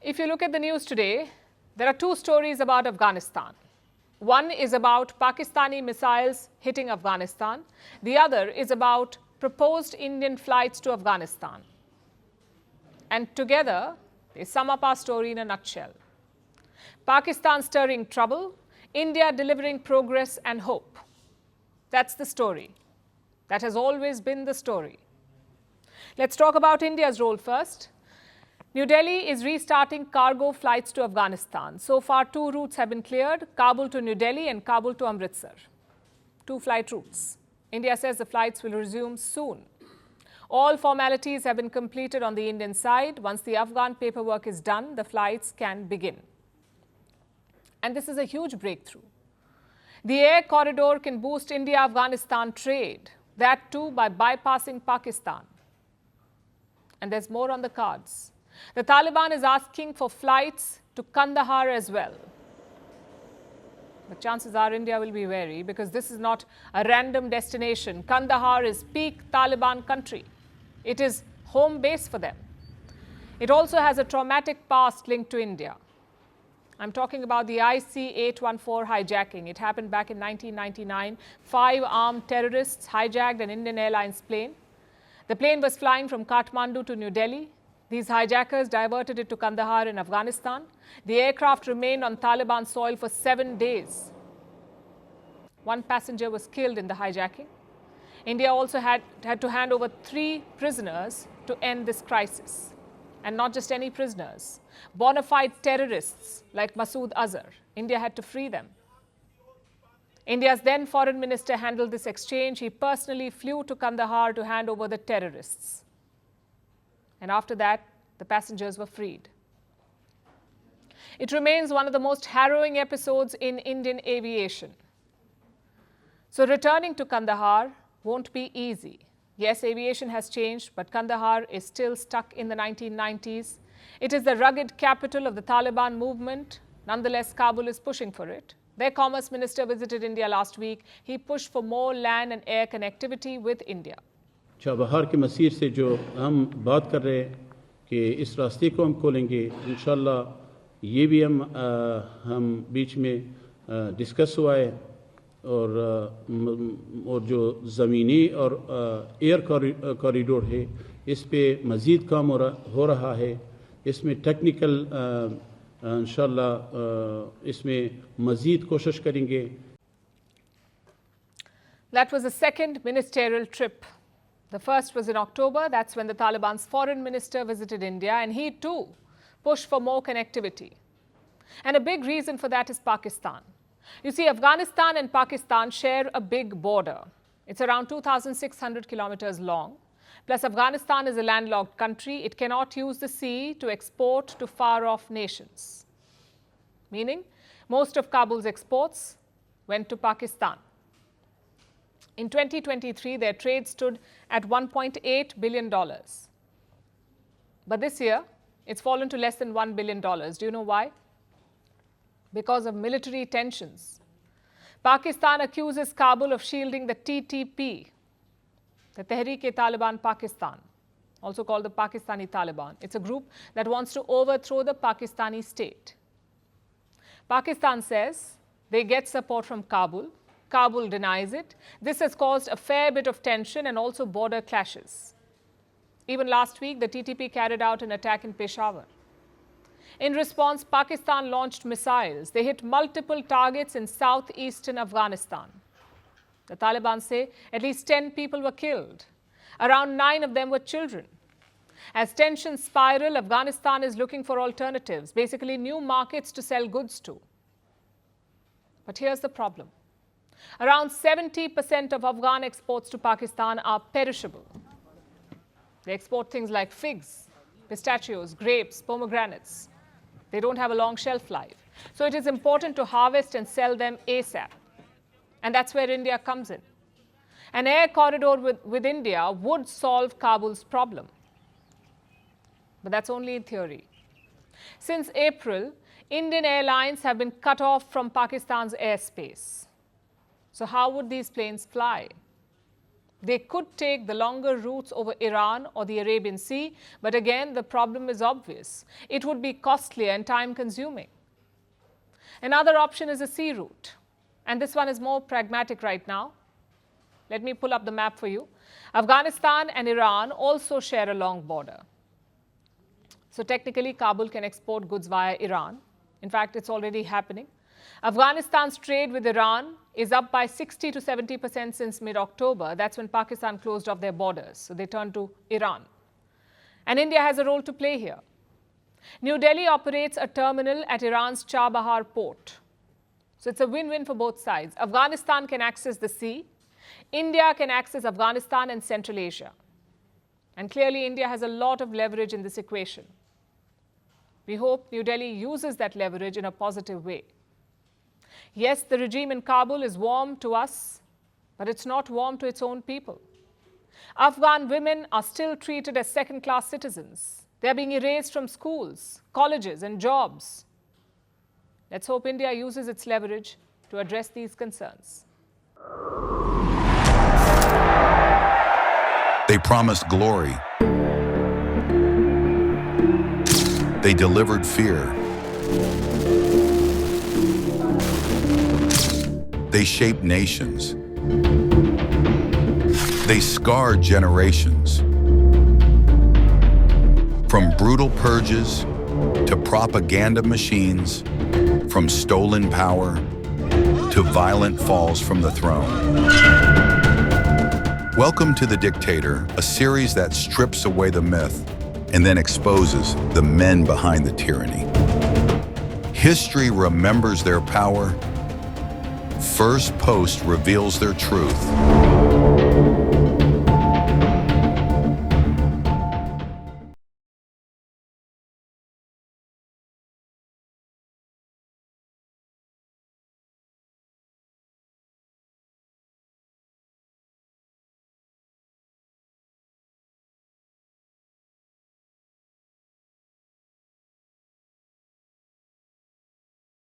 If you look at the news today, there are two stories about Afghanistan. One is about Pakistani missiles hitting Afghanistan. The other is about proposed Indian flights to Afghanistan. And together, they sum up our story in a nutshell. Pakistan stirring trouble, India delivering progress and hope. That's the story. That has always been the story. Let's talk about India's role first. New Delhi is restarting cargo flights to Afghanistan. So far, 2 routes have been cleared, Kabul to New Delhi and Kabul to Amritsar. 2 flight routes. India says the flights will resume soon. All formalities have been completed on the Indian side. Once the Afghan paperwork is done, the flights can begin. And this is a huge breakthrough. The air corridor can boost India-Afghanistan trade, that too by bypassing Pakistan. And there's more on the cards. The Taliban is asking for flights to Kandahar as well. But chances are India will be wary because this is not a random destination. Kandahar is peak Taliban country. It is home base for them. It also has a traumatic past linked to India. I'm talking about the IC-814 hijacking. It happened back in 1999. 5 armed terrorists hijacked an Indian Airlines plane. The plane was flying from Kathmandu to New Delhi. These hijackers diverted it to Kandahar in Afghanistan. The aircraft remained on Taliban soil for 7 days. 1 passenger was killed in the hijacking. India also had to hand over 3 prisoners to end this crisis. And not just any prisoners. Bona fide terrorists like Masood Azhar. India had to free them. India's then foreign minister handled this exchange. He personally flew to Kandahar to hand over the terrorists. And after that, the passengers were freed. It remains one of the most harrowing episodes in Indian aviation. So returning to Kandahar won't be easy. Yes, aviation has changed, but Kandahar is still stuck in the 1990s. It is the rugged capital of the Taliban movement. Nonetheless, Kabul is pushing for it. Their commerce minister visited India last week. He pushed for more land and air connectivity with India. Chabahar के मसीर से जो हम बात कर रहे हैं कि इस रास्ते को हम खोलेंगे इंशाल्लाह ये भी हम बीच में डिस्कस हुआ है और जो ज़मीनी और एयर कॉरिडोर है इस पे मज़ीद काम हो रहा है इसमें टेक्निकल इंशाल्लाह इसमें मज़ीद कोशिश करेंगे. That was the second ministerial trip. The first was in October. That's when the Taliban's foreign minister visited India, and he too pushed for more connectivity. And a big reason for that is Pakistan. You see, Afghanistan and Pakistan share a big border. It's around 2,600 kilometers long. Plus, Afghanistan is a landlocked country. It cannot use the sea to export to far-off nations. Meaning, most of Kabul's exports went to Pakistan. In 2023, their trade stood at $1.8 billion. But this year, it's fallen to less than $1 billion. Do you know why? Because of military tensions. Pakistan accuses Kabul of shielding the TTP, the Tehreek-e-Taliban Pakistan, also called the Pakistani Taliban. It's a group that wants to overthrow the Pakistani state. Pakistan says they get support from Kabul. Kabul denies it. This has caused a fair bit of tension and also border clashes. Even last week, the TTP carried out an attack in Peshawar. In response, Pakistan launched missiles. They hit multiple targets in southeastern Afghanistan. The Taliban say at least 10 people were killed. Around 9 of them were children. As tensions spiral, Afghanistan is looking for alternatives, basically new markets to sell goods to. But here's the problem. Around 70% of Afghan exports to Pakistan are perishable. They export things like figs, pistachios, grapes, pomegranates. They don't have a long shelf life. So it is important to harvest and sell them ASAP. And that's where India comes in. An air corridor with India would solve Kabul's problem. But that's only in theory. Since April, Indian airlines have been cut off from Pakistan's airspace. So how would these planes fly? They could take the longer routes over Iran or the Arabian Sea, but again, the problem is obvious. It would be costly and time-consuming. Another option is a sea route, and this one is more pragmatic right now. Let me pull up the map for you. Afghanistan and Iran also share a long border. So technically, Kabul can export goods via Iran. In fact, it's already happening. Afghanistan's trade with Iran is up by 60 to 70% since mid-October. That's when Pakistan closed off their borders. So they turned to Iran. And India has a role to play here. New Delhi operates a terminal at Iran's Chabahar port. So it's a win-win for both sides. Afghanistan can access the sea. India can access Afghanistan and Central Asia. And clearly, India has a lot of leverage in this equation. We hope New Delhi uses that leverage in a positive way. Yes, the regime in Kabul is warm to us, but it's not warm to its own people. Afghan women are still treated as second-class citizens. They're being erased from schools, colleges, and jobs. Let's hope India uses its leverage to address these concerns. They promised glory. They delivered fear. They shaped nations. They scarred generations. From brutal purges to propaganda machines, from stolen power to violent falls from the throne. Welcome to The Dictator, a series that strips away the myth and then exposes the men behind the tyranny. History remembers their power. Firstpost reveals their truth.